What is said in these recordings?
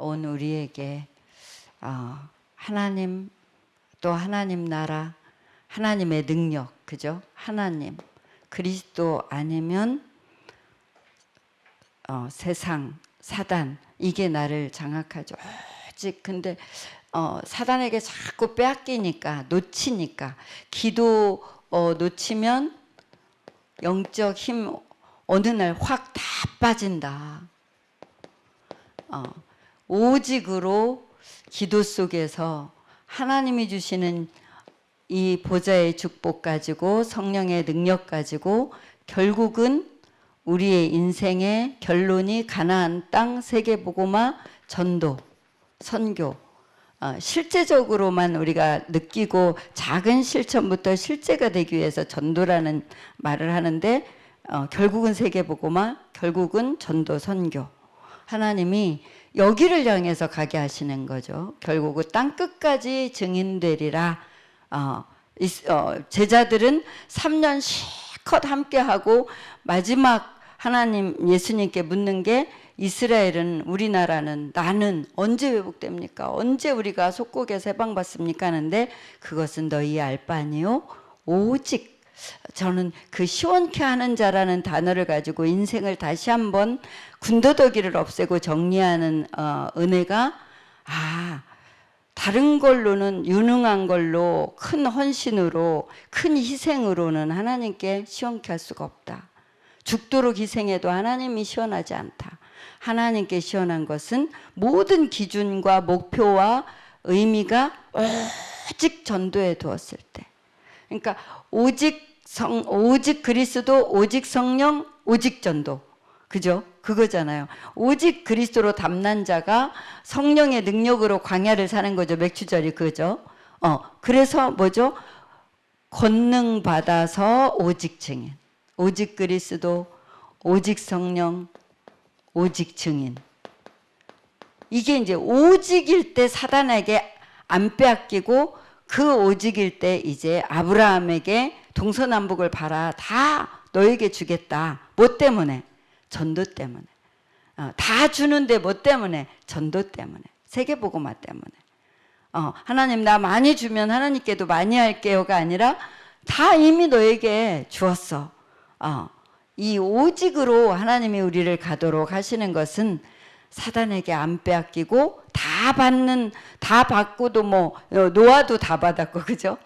온 우리에게 하나님, 또 하나님 나라, 하나님의 능력, 그죠? 하나님, 그리스도 아니면 세상, 사단, 이게 나를 장악하죠. 오직 근데 사단에게 자꾸 빼앗기니까, 놓치니까, 기도 놓치면 영적 힘 어느 날 확 다 빠진다. 오직으로 기도 속에서 하나님이 주시는 이 보좌의 축복 가지고, 성령의 능력 가지고, 결국은 우리의 인생의 결론이 가나안 땅 세계복음화 전도, 선교, 실제적으로만 우리가 느끼고 작은 실천부터 실제가 되기 위해서 전도라는 말을 하는데, 결국은 세계복음화, 결국은 전도, 선교. 하나님이 여기를 향해서 가게 하시는 거죠. 결국은 땅 끝까지 증인되리라. 제자들은 3년 실컷 함께하고 마지막 하나님 예수님께 묻는 게, 이스라엘은, 우리나라는, 나는 언제 회복됩니까? 언제 우리가 속국에서 해방받습니까? 하는데, 그것은 너희 알 바 아니요 오직, 저는 그 시원케 하는 자라는 단어를 가지고 인생을 다시 한번 군더더기를 없애고 정리하는 은혜가, 다른 걸로는, 유능한 걸로, 큰 헌신으로, 큰 희생으로는 하나님께 시원케 할 수가 없다. 죽도록 희생해도 하나님이 시원하지 않다. 하나님께 시원한 것은 모든 기준과 목표와 의미가 오직 전도에 두었을 때. 그러니까 오직 그리스도, 오직 성령, 오직 전도. 그죠? 그거잖아요. 오직 그리스도로 담난 자가 성령의 능력으로 광야를 사는 거죠. 맥추절이 그죠? 그래서 뭐죠? 권능 받아서 오직 증인. 오직 그리스도, 오직 성령, 오직 증인. 이게 이제 오직일 때 사단에게 안 빼앗기고, 그 오직일 때 이제 아브라함에게 동서남북을 봐라, 다 너에게 주겠다. 뭐 때문에? 전도 때문에. 다 주는데 뭐 때문에? 전도 때문에. 세계복음화 때문에. 하나님 나 많이 주면 하나님께도 많이 할게요가 아니라 다 이미 너에게 주었어. 이 오직으로 하나님이 우리를 가도록 하시는 것은 사단에게 안 빼앗기고, 다 받고도 뭐 노아도 다 받았고, 그죠?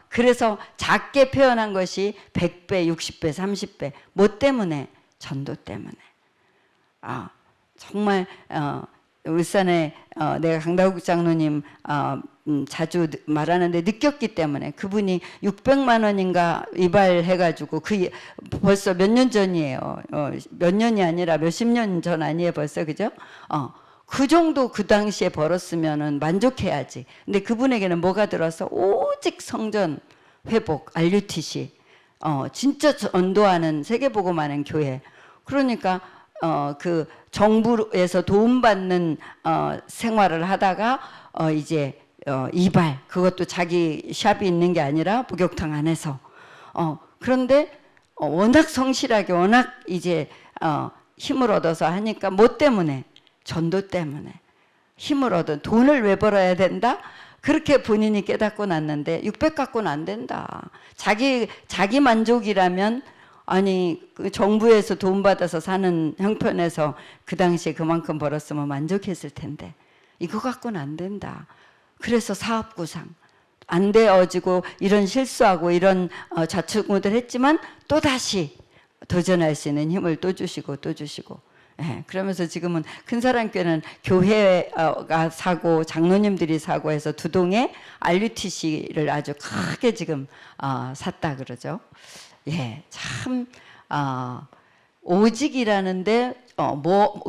그래서 작게 표현한 것이 100배, 60배, 30배. 뭐 때문에? 전도 때문에. 정말 울산에 내가 강다국 장로님 자주 말하는데 느꼈기 때문에, 그분이 600만 원인가 이발해가지고, 벌써 몇 년 전이에요. 몇 년이 아니라 몇십 년 전 아니에요 벌써, 그죠? 그 정도 그 당시에 벌었으면은 만족해야지. 근데 그분에게는 뭐가 들어서 오직 성전 회복, RUTC, 진짜 전도하는, 세계복음하는 교회. 그러니까 그 정부에서 도움받는 생활을 하다가 이제 이발, 그것도 자기 샵이 있는 게 아니라 목욕탕 안에서. 그런데 워낙 성실하게, 워낙 이제 힘을 얻어서 하니까, 뭐 때문에? 전도 때문에. 힘을 얻은, 돈을 왜 벌어야 된다? 그렇게 본인이 깨닫고 났는데 600 갖고는 안 된다. 자기 만족이라면, 아니 그 정부에서 돈 받아서 사는 형편에서 그 당시에 그만큼 벌었으면 만족했을 텐데, 이거 갖고는 안 된다. 그래서 사업 구상 안 되어지고, 이런 실수하고 이런 좌충우돌 했지만 또다시 도전할 수 있는 힘을 또 주시고 또 주시고. 그러면서 지금은 큰사랑교회는 교회가 사고 장로님들이 사고 해서 두 동에 RUTC를 아주 크게 지금 샀다 그러죠. 참 오직이라는데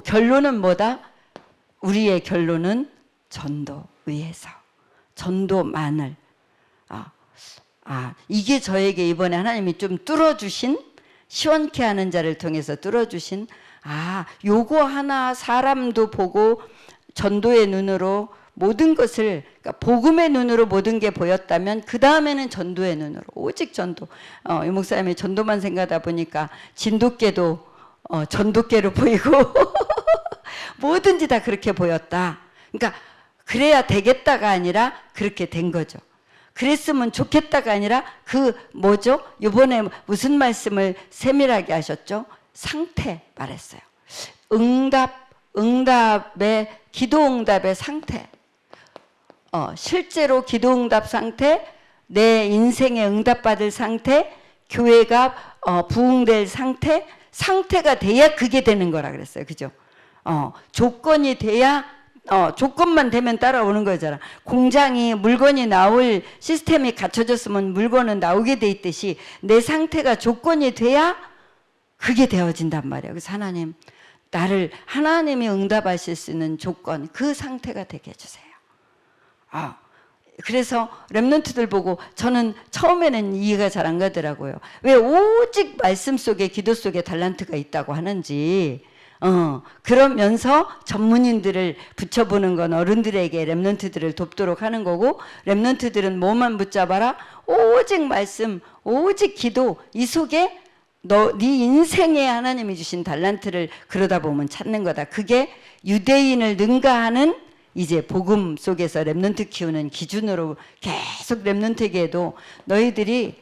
결론은 뭐다? 우리의 결론은 전도 위에서, 전도만을. 이게 저에게 이번에 하나님이 좀 뚫어주신, 시원케 하는 자를 통해서 뚫어주신, 요거 하나 사람도 보고 전도의 눈으로 모든 것을, 그러니까 복음의 눈으로 모든 게 보였다면 그 다음에는 전도의 눈으로, 오직 전도. 이 목사님이 전도만 생각하다 보니까 진돗개도 전도개로 보이고 뭐든지 다 그렇게 보였다. 그러니까 그래야 되겠다가 아니라 그렇게 된 거죠. 그랬으면 좋겠다가 아니라 그 뭐죠? 이번에 무슨 말씀을 세밀하게 하셨죠? 상태 말했어요. 응답의 기도응답의 상태. 실제로 기도응답 상태, 내 인생에 응답받을 상태, 교회가 부흥될 상태, 상태가 돼야 그게 되는 거라 그랬어요. 그죠? 조건이 돼야 조건만 되면 따라오는 거잖아. 공장이 물건이 나올 시스템이 갖춰졌으면 물건은 나오게 돼 있듯이 내 상태가 조건이 돼야 그게 되어진단 말이에요. 그래서 하나님, 나를 하나님이 응답하실 수 있는 조건, 그 상태가 되게 해주세요. 그래서 랩런트들 보고 저는 처음에는 이해가 잘 안 가더라고요. 왜 오직 말씀 속에 기도 속에 달란트가 있다고 하는지. 그러면서 전문인들을 붙여보는 건 어른들에게 랩런트들을 돕도록 하는 거고, 랩런트들은 뭐만 붙잡아라? 오직 말씀, 오직 기도, 이 속에 네 인생에 하나님이 주신 달란트를 그러다 보면 찾는 거다. 그게 유대인을 능가하는 이제 복음 속에서 랩런트 키우는 기준으로 계속 랩런트에게도 너희들이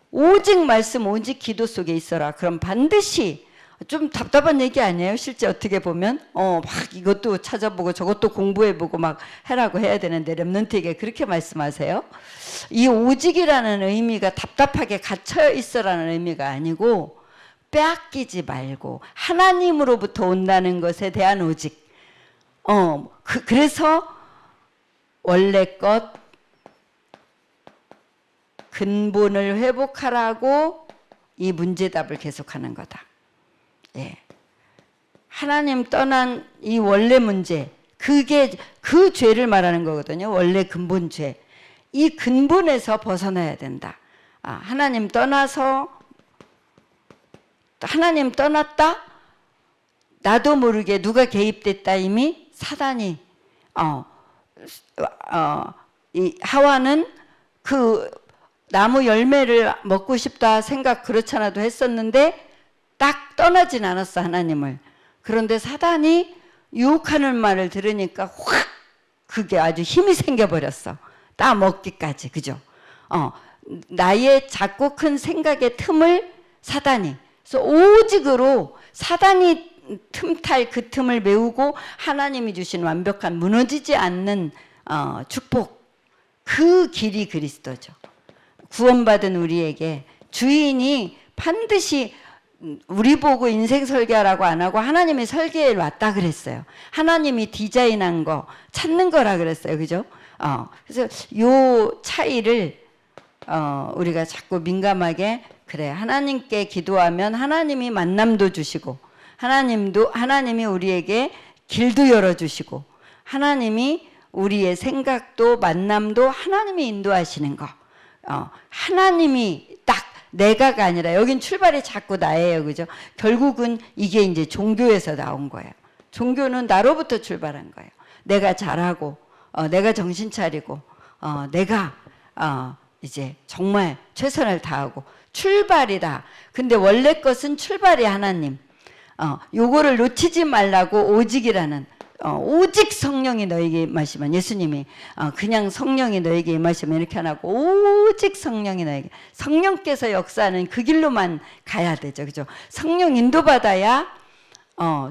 오직 말씀, 오직 기도 속에 있어라. 그럼 반드시, 좀 답답한 얘기 아니에요? 실제 어떻게 보면 막 이것도 찾아보고 저것도 공부해보고 막 해라고 해야 되는데 랩런트에게 그렇게 말씀하세요. 이 오직이라는 의미가 답답하게 갇혀 있어라는 의미가 아니고 빼앗기지 말고 하나님으로부터 온다는 것에 대한 오직. 그래서 원래 것 근본을 회복하라고 이 문제답을 계속하는 거다. 예. 하나님 떠난 이 원래 문제, 그게 그 죄를 말하는 거거든요. 원래 근본 죄. 이 근본에서 벗어나야 된다. 하나님 떠나서, 하나님 떠났다? 나도 모르게 누가 개입됐다. 이미 사단이 이 하와는 그 나무 열매를 먹고 싶다 생각 그렇잖아도 했었는데 딱 떠나진 않았어, 하나님을. 그런데 사단이 유혹하는 말을 들으니까 확 그게 아주 힘이 생겨버렸어. 따먹기까지. 그죠? 나의 작고 큰 생각의 틈을 사단이, 그래서 오직으로 사단이 틈탈 그 틈을 메우고 하나님이 주신 완벽한 무너지지 않는 축복, 그 길이 그리스도죠. 구원받은 우리에게 주인이 반드시 우리 보고 인생 설계하라고 안 하고 하나님이 설계해 왔다 그랬어요. 하나님이 디자인한 거 찾는 거라 그랬어요. 그죠? 그래서 요 차이를 우리가 자꾸 민감하게, 그래, 하나님께 기도하면 하나님이 만남도 주시고, 하나님이 우리에게 길도 열어주시고, 하나님이 우리의 생각도 만남도 하나님이 인도하시는 거. 하나님이 딱 내가가 아니라, 여긴 출발이 자꾸 나예요. 그죠? 결국은 이게 이제 종교에서 나온 거예요. 종교는 나로부터 출발한 거예요. 내가 잘하고, 내가 정신 차리고, 내가 이제 정말 최선을 다하고 출발이다. 근데 원래 것은 출발이 하나님. 요거를 놓치지 말라고 오직이라는, 오직 성령이 너에게 임하시면, 예수님이 그냥 성령이 너에게 임하시면 이렇게 안 하고 오직 성령이 너에게, 성령께서 역사하는 그 길로만 가야 되죠. 그죠? 성령 인도받아야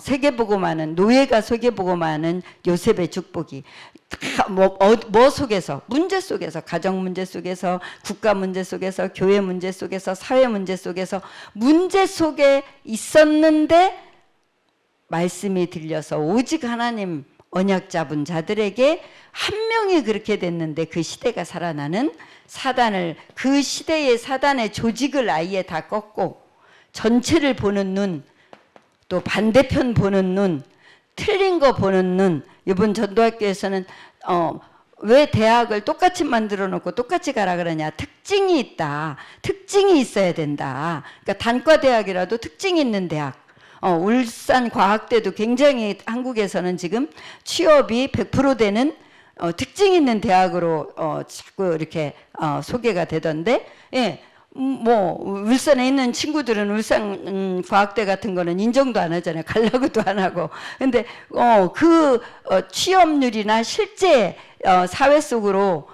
세계복음하는, 노예가 세계복음하는 요셉의 축복이 뭐 속에서, 문제 속에서, 가정 문제 속에서, 국가 문제 속에서, 교회 문제 속에서, 사회 문제 속에서, 문제 속에 있었는데 말씀이 들려서 오직 하나님 언약 잡은 자들에게 한 명이 그렇게 됐는데 그 시대가 살아나는, 사단을, 그 시대의 사단의 조직을 아예 다 꺾고 전체를 보는 눈, 또 반대편 보는 눈, 틀린 거 보는 눈. 이번 전도학교에서는 왜 대학을 똑같이 만들어 놓고 똑같이 가라 그러냐. 특징이 있다. 특징이 있어야 된다. 그러니까 단과 대학이라도 특징이 있는 대학. 울산 과학대도 굉장히 한국에서는 지금 취업이 100% 되는 특징 있는 대학으로 자꾸 이렇게 소개가 되던데, 예, 뭐 울산에 있는 친구들은 울산 과학대 같은 거는 인정도 안 하잖아요. 가려고도 안 하고. 근데 취업률이나 실제 사회 속으로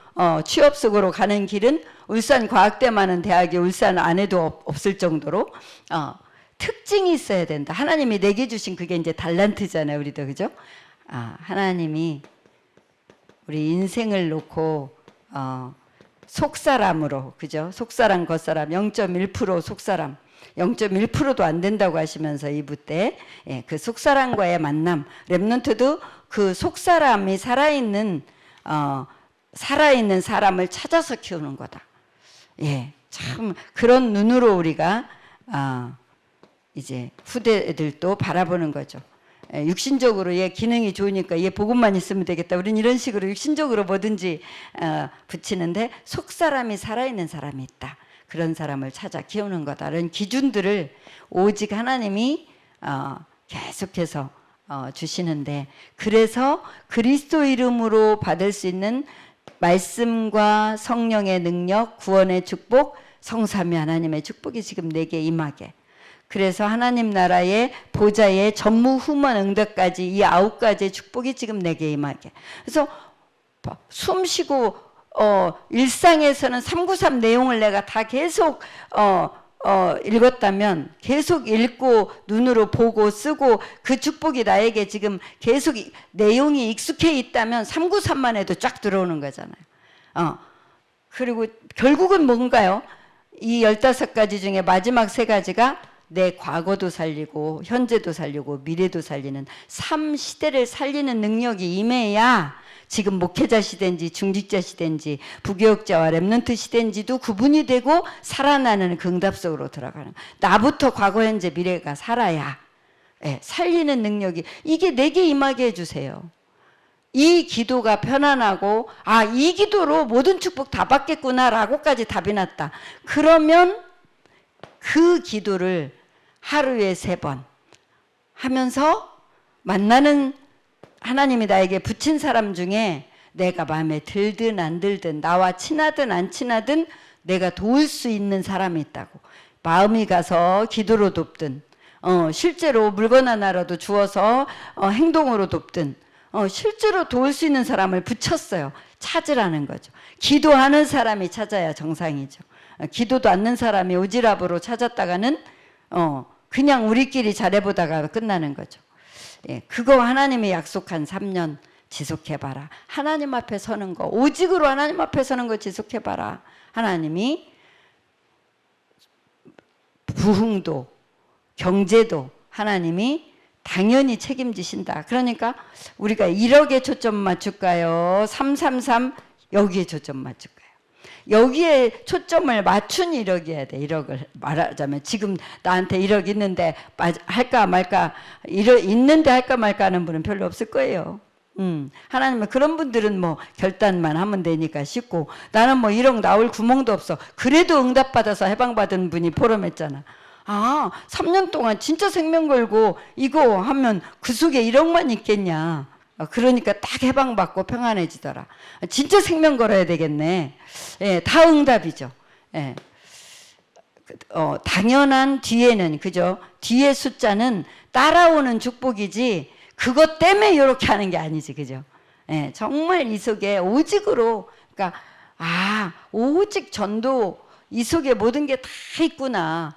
취업 속으로 가는 길은 울산 과학대만은 대학이 울산 안에도 없을 정도로 특징이 있어야 된다. 하나님이 내게 주신 그게 이제 달란트잖아요. 우리도 그죠? 하나님이 우리 인생을 놓고 속사람으로, 그죠? 속사람, 겉사람, 0.1% 속사람, 0.1%도 안 된다고 하시면서 2부 때, 그 속사람과의 만남, 렘넌트도 그 속사람이 살아있는 사람을 찾아서 키우는 거다. 참 그런 눈으로 우리가 이제 후대들도 바라보는 거죠. 육신적으로 얘 기능이 좋으니까 얘 복음만 있으면 되겠다. 우리는 이런 식으로 육신적으로 뭐든지 붙이는데 속사람이 살아있는 사람이 있다. 그런 사람을 찾아 키우는 거다. 이런 기준들을 오직 하나님이 계속해서 주시는데, 그래서 그리스도 이름으로 받을 수 있는 말씀과 성령의 능력, 구원의 축복, 성삼위 하나님의 축복이 지금 내게 임하게. 그래서 하나님 나라의 보좌의 전무후무 응답까지 이 9가지의 축복이 지금 내게 임하게. 그래서 숨 쉬고 일상에서는 393 내용을 내가 다 계속 읽었다면, 계속 읽고 눈으로 보고 쓰고 그 축복이 나에게 지금 계속 내용이 익숙해 있다면 393만 해도 쫙 들어오는 거잖아요. 그리고 결국은 뭔가요? 이 15가지 중에 마지막 3가지가 내 과거도 살리고 현재도 살리고 미래도 살리는 삶 시대를 살리는 능력이 임해야 지금 목회자 시대인지 중직자 시대인지 부교육자와 렘넌트 시대인지도 구분이 되고 살아나는 그 응답 속으로 들어가는, 나부터 과거 현재 미래가 살아야 살리는 능력이, 이게 내게 임하게 해주세요. 이 기도가 편안하고 이 기도로 모든 축복 다 받겠구나 라고까지 답이 났다. 그러면 그 기도를 하루에 3번 하면서 만나는 하나님이 나에게 붙인 사람 중에 내가 마음에 들든 안 들든, 나와 친하든 안 친하든 내가 도울 수 있는 사람이 있다고. 마음이 가서 기도로 돕든, 실제로 물건 하나라도 주어서 행동으로 돕든, 실제로 도울 수 있는 사람을 붙였어요. 찾으라는 거죠. 기도하는 사람이 찾아야 정상이죠. 기도도 않는 사람이 오지랖으로 찾았다가는 그냥 우리끼리 잘해보다가 끝나는 거죠. 그거 하나님이 약속한 3년 지속해봐라. 하나님 앞에 서는 거, 오직으로 하나님 앞에 서는 거 지속해봐라. 하나님이 부흥도 경제도 하나님이 당연히 책임지신다. 그러니까 우리가 1억에 초점 맞출까요? 333 여기에 초점 맞출까요? 여기에 초점을 맞춘 1억이어야 돼. 1억을 말하자면 지금 나한테 1억 있는데 할까 말까, 있는데 할까 말까 하는 분은 별로 없을 거예요. 하나님은 그런 분들은 뭐 결단만 하면 되니까 쉽고, 나는 뭐 1억 나올 구멍도 없어. 그래도 응답받아서 해방받은 분이 포럼했잖아. 3년 동안 진짜 생명 걸고 이거 하면 그 속에 1억만 있겠냐. 그러니까 딱 해방받고 평안해지더라. 진짜 생명 걸어야 되겠네. 다 응답이죠. 당연한 뒤에는, 그죠? 뒤에 숫자는 따라오는 축복이지 그것 때문에 이렇게 하는 게 아니지, 그죠? 정말 이 속에 오직으로, 그러니까 오직 전도, 이 속에 모든 게 다 있구나.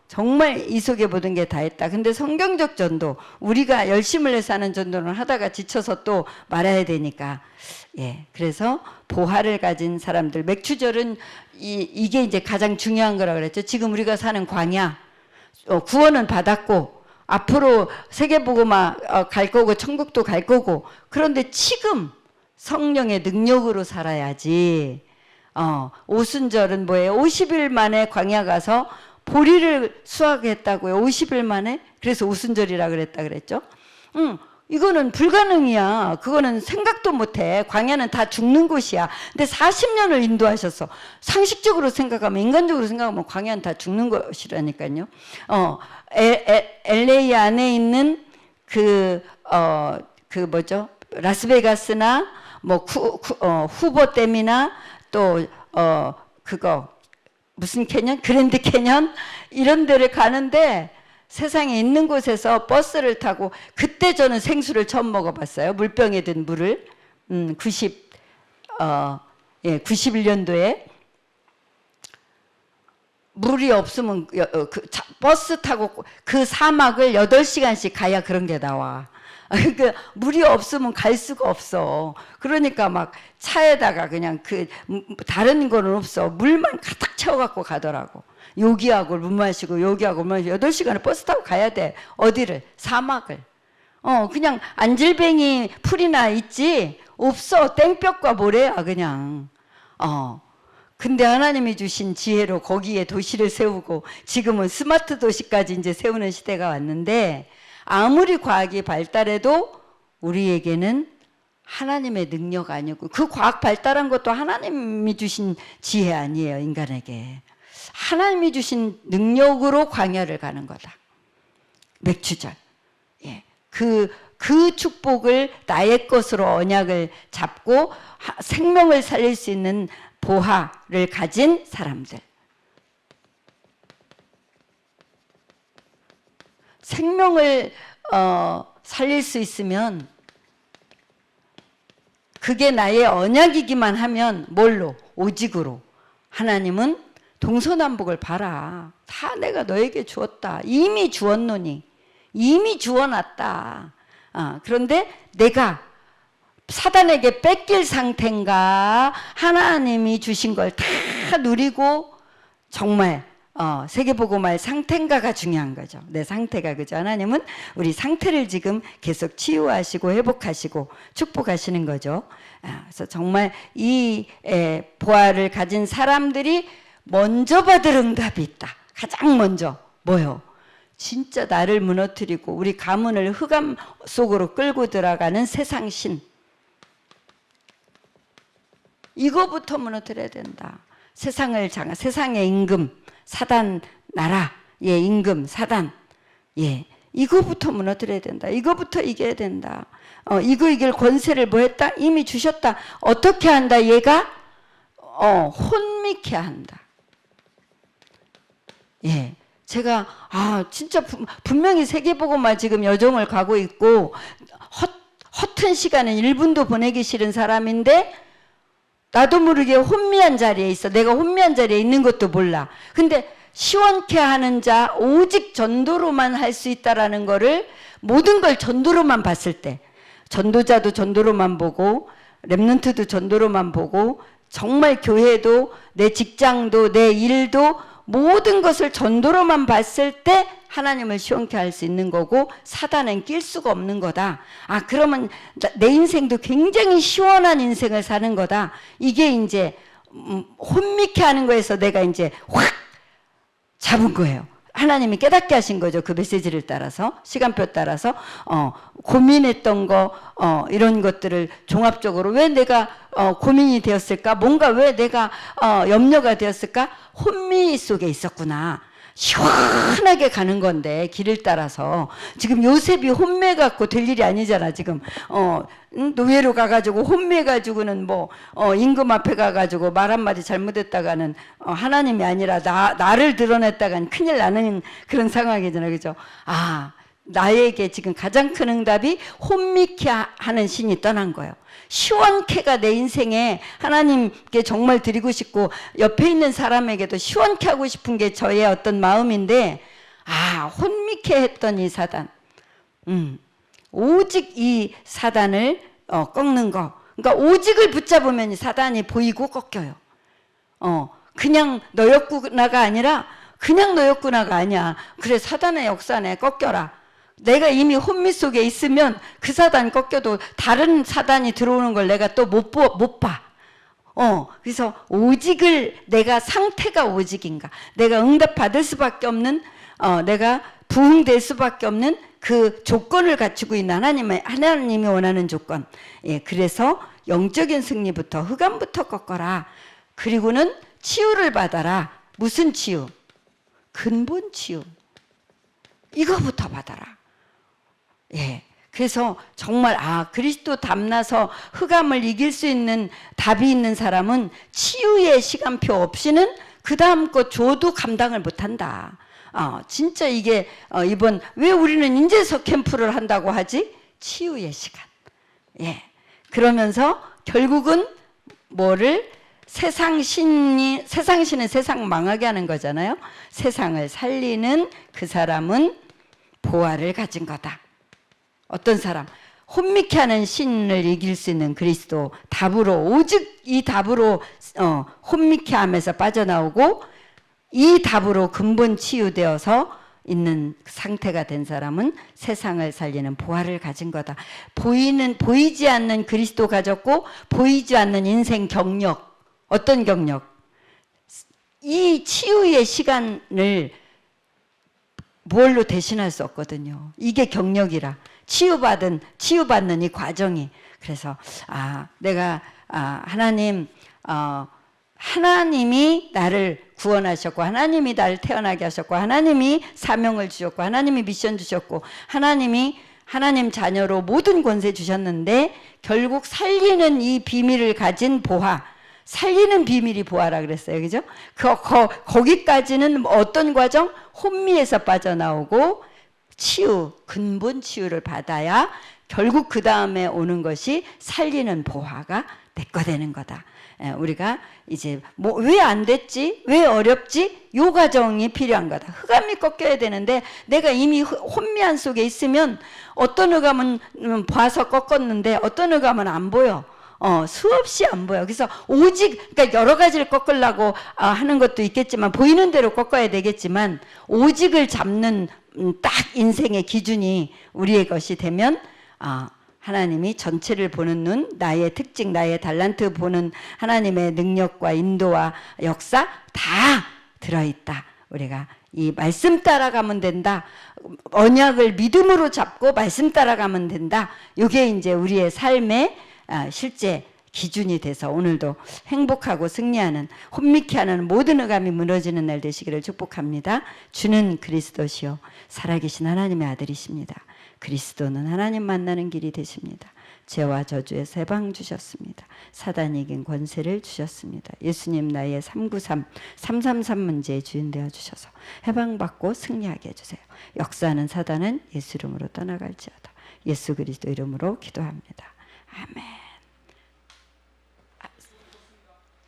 정말 이 속에 모든 게 다 있다. 근데 성경적 전도, 우리가 열심을 내서 하는 전도는 하다가 지쳐서 또 말아야 되니까. 그래서 보화를 가진 사람들, 맥추절은 이게 이제 가장 중요한 거라 그랬죠. 지금 우리가 사는 광야, 구원은 받았고 앞으로 세계복음화 갈 거고 천국도 갈 거고, 그런데 지금 성령의 능력으로 살아야지. 오순절은 뭐예요? 50일 만에 광야 가서 보리를 수확했다고요. 50일 만에. 그래서 오순절이라 그랬죠. 이거는 불가능이야. 그거는 생각도 못해. 광야는 다 죽는 곳이야. 근데 40년을 인도하셨어. 상식적으로 생각하면, 인간적으로 생각하면 광야는 다 죽는 곳이라니까요. LA 안에 있는 라스베가스나 뭐 후보댐이나 또 무슨 캐년? 그랜드 캐년? 이런 데를 가는데 세상에 있는 곳에서 버스를 타고, 그때 저는 생수를 처음 먹어봤어요. 물병에 든 물을. 91년도에 물이 없으면 버스 타고 그 사막을 8시간씩 가야 그런 게 나와. 그러니까 물이 없으면 갈 수가 없어. 그러니까 막 차에다가 그냥 다른 거는 없어. 물만 가득 채워갖고 가더라고. 요기하고 물 마시고 요기하고 물 마시고 8시간을 버스 타고 가야 돼. 어디를? 사막을. 그냥 안질뱅이 풀이나 있지 없어. 땡볕과 모래야 그냥. 근데 하나님이 주신 지혜로 거기에 도시를 세우고, 지금은 스마트 도시까지 이제 세우는 시대가 왔는데, 아무리 과학이 발달해도 우리에게는 하나님의 능력 아니고, 그 과학 발달한 것도 하나님이 주신 지혜 아니에요. 인간에게 하나님이 주신 능력으로 광야를 가는 거다. 맥주절. 예. 그 축복을 나의 것으로 언약을 잡고 생명을 살릴 수 있는 보화를 가진 사람들. 생명을 살릴 수 있으면, 그게 나의 언약이기만 하면 뭘로? 오직으로. 하나님은 동서남북을 봐라. 다 내가 너에게 주었다. 이미 주었노니. 이미 주어놨다. 그런데 내가 사단에게 뺏길 상태인가? 하나님이 주신 걸 다 누리고 정말 세계복음화의 상태인가가 중요한 거죠. 내 상태가. 그죠? 하나님은 우리 상태를 지금 계속 치유하시고 회복하시고 축복하시는 거죠. 그래서 정말 이 보화를 가진 사람들이 먼저 받을 응답이 있다. 가장 먼저 뭐요? 진짜 나를 무너뜨리고 우리 가문을 흑암 속으로 끌고 들어가는 세상신, 이거부터 무너뜨려야 된다. 세상의 임금, 사단 나라의 임금, 사단. 예. 이거부터 무너뜨려야 된다. 이거부터 이겨야 된다. 이거 이길 권세를 뭐 했다? 이미 주셨다. 어떻게 한다? 얘가 혼미케 한다. 예. 제가 진짜 분명히 세계복음화 지금 여정을 가고 있고 허튼 시간은 1분도 보내기 싫은 사람인데, 나도 모르게 혼미한 자리에 있어. 내가 혼미한 자리에 있는 것도 몰라. 근데 시원케 하는 자, 오직 전도로만 할 수 있다라는 거를, 모든 걸 전도로만 봤을 때, 전도자도 전도로만 보고 렘넌트도 전도로만 보고, 정말 교회도 내 직장도 내 일도 모든 것을 전도로만 봤을 때 하나님을 시원케 할 수 있는 거고, 사단은 낄 수가 없는 거다. 그러면 내 인생도 굉장히 시원한 인생을 사는 거다. 이게 이제 혼미케 하는 거에서 내가 이제 확 잡은 거예요. 하나님이 깨닫게 하신 거죠. 그 메시지를 따라서, 시간표 따라서 고민했던 거, 이런 것들을 종합적으로 왜 내가 고민이 되었을까? 뭔가 왜 내가 염려가 되었을까? 혼미 속에 있었구나. 시원하게 가는 건데, 길을 따라서. 지금 요셉이 혼미해 갖고 될 일이 아니잖아. 지금 노예로 가가지고 혼미해 가지고는 임금 앞에 가가지고 말 한마디 잘못했다가는 하나님이 아니라 나를 드러냈다가는 큰일 나는 그런 상황이잖아. 그죠? 나에게 지금 가장 큰 응답이 혼미케 하는 신이 떠난 거예요. 시원케가 내 인생에 하나님께 정말 드리고 싶고, 옆에 있는 사람에게도 시원케 하고 싶은 게 저의 어떤 마음인데, 혼미케 했던 이 사단, 오직 이 사단을 꺾는 거. 그러니까 오직을 붙잡으면 이 사단이 보이고 꺾여요. 그냥 너였구나가 아니라, 그냥 너였구나가 아니야. 그래, 사단의 역사네, 꺾여라. 내가 이미 혼미 속에 있으면 그 사단 꺾여도 다른 사단이 들어오는 걸 내가 또 못 봐. 그래서 오직을, 내가 상태가 오직인가, 내가 응답받을 수밖에 없는, 내가 부흥될 수밖에 없는 그 조건을 갖추고 있는 하나님이 원하는 조건. 예, 그래서 영적인 승리부터, 흑암부터 꺾어라. 그리고는 치유를 받아라. 무슨 치유? 근본 치유. 이거부터 받아라. 예. 그래서 정말 그리스도 닮나서 흑암을 이길 수 있는 답이 있는 사람은 치유의 시간표 없이는 그 다음 거 줘도 감당을 못한다. 진짜 이게 이번 왜 우리는 인재석 캠프를 한다고 하지? 치유의 시간. 예. 그러면서 결국은 뭐를 세상 신은 세상 망하게 하는 거잖아요. 세상을 살리는 그 사람은 보화를 가진 거다. 어떤 사람? 혼미케 하는 신을 이길 수 있는 그리스도 답으로, 오직 이 답으로 혼미케 함에서 빠져나오고 이 답으로 근본 치유되어서 있는 상태가 된 사람은 세상을 살리는 보화를 가진 거다. 보이지 않는 그리스도 가졌고 보이지 않는 인생 경력. 어떤 경력? 이 치유의 시간을 뭘로 대신할 수 없거든요. 이게 경력이라. 치유받는 이 과정이. 그래서 내가 하나님이 나를 구원하셨고 하나님이 나를 태어나게 하셨고 하나님이 사명을 주셨고 하나님이 미션 주셨고 하나님 자녀로 모든 권세 주셨는데 결국 살리는 이 비밀을 가진 보화, 살리는 비밀이 보화라 그랬어요. 그죠? 거기까지는 어떤 과정? 혼미에서 빠져나오고 근본 치유를 받아야 결국 그 다음에 오는 것이 살리는 보화가 내 거 되는 거다. 우리가 이제 왜 안 됐지? 왜 어렵지? 요 과정이 필요한 거다. 흑암이 꺾여야 되는데 내가 이미 혼미한 속에 있으면 어떤 흑암은 봐서 꺾었는데 어떤 흑암은 안 보여. 수없이 안 보여. 그래서 그러니까 여러 가지를 꺾으려고 하는 것도 있겠지만 보이는 대로 꺾어야 되겠지만 오직을 잡는 딱 인생의 기준이 우리의 것이 되면 하나님이 전체를 보는 눈, 나의 특징, 나의 달란트 보는 하나님의 능력과 인도와 역사 다 들어있다. 우리가 이 말씀 따라가면 된다. 언약을 믿음으로 잡고 말씀 따라가면 된다. 이게 이제 우리의 삶의 실제 기준이 돼서 오늘도 행복하고 승리하는 혼미케 하는 모든 흑암이 무너지는 날 되시기를 축복합니다. 주는 그리스도시요 살아계신 하나님의 아들이십니다. 그리스도는 하나님 만나는 길이 되십니다. 죄와 저주에서 해방 주셨습니다. 사단이 이긴 권세를 주셨습니다. 예수님 나의 333 문제의 주인 되어 주셔서 해방받고 승리하게 해주세요. 역사하는 사단은 예수 이름으로 떠나갈지어다. 예수 그리스도 이름으로 기도합니다. 아멘.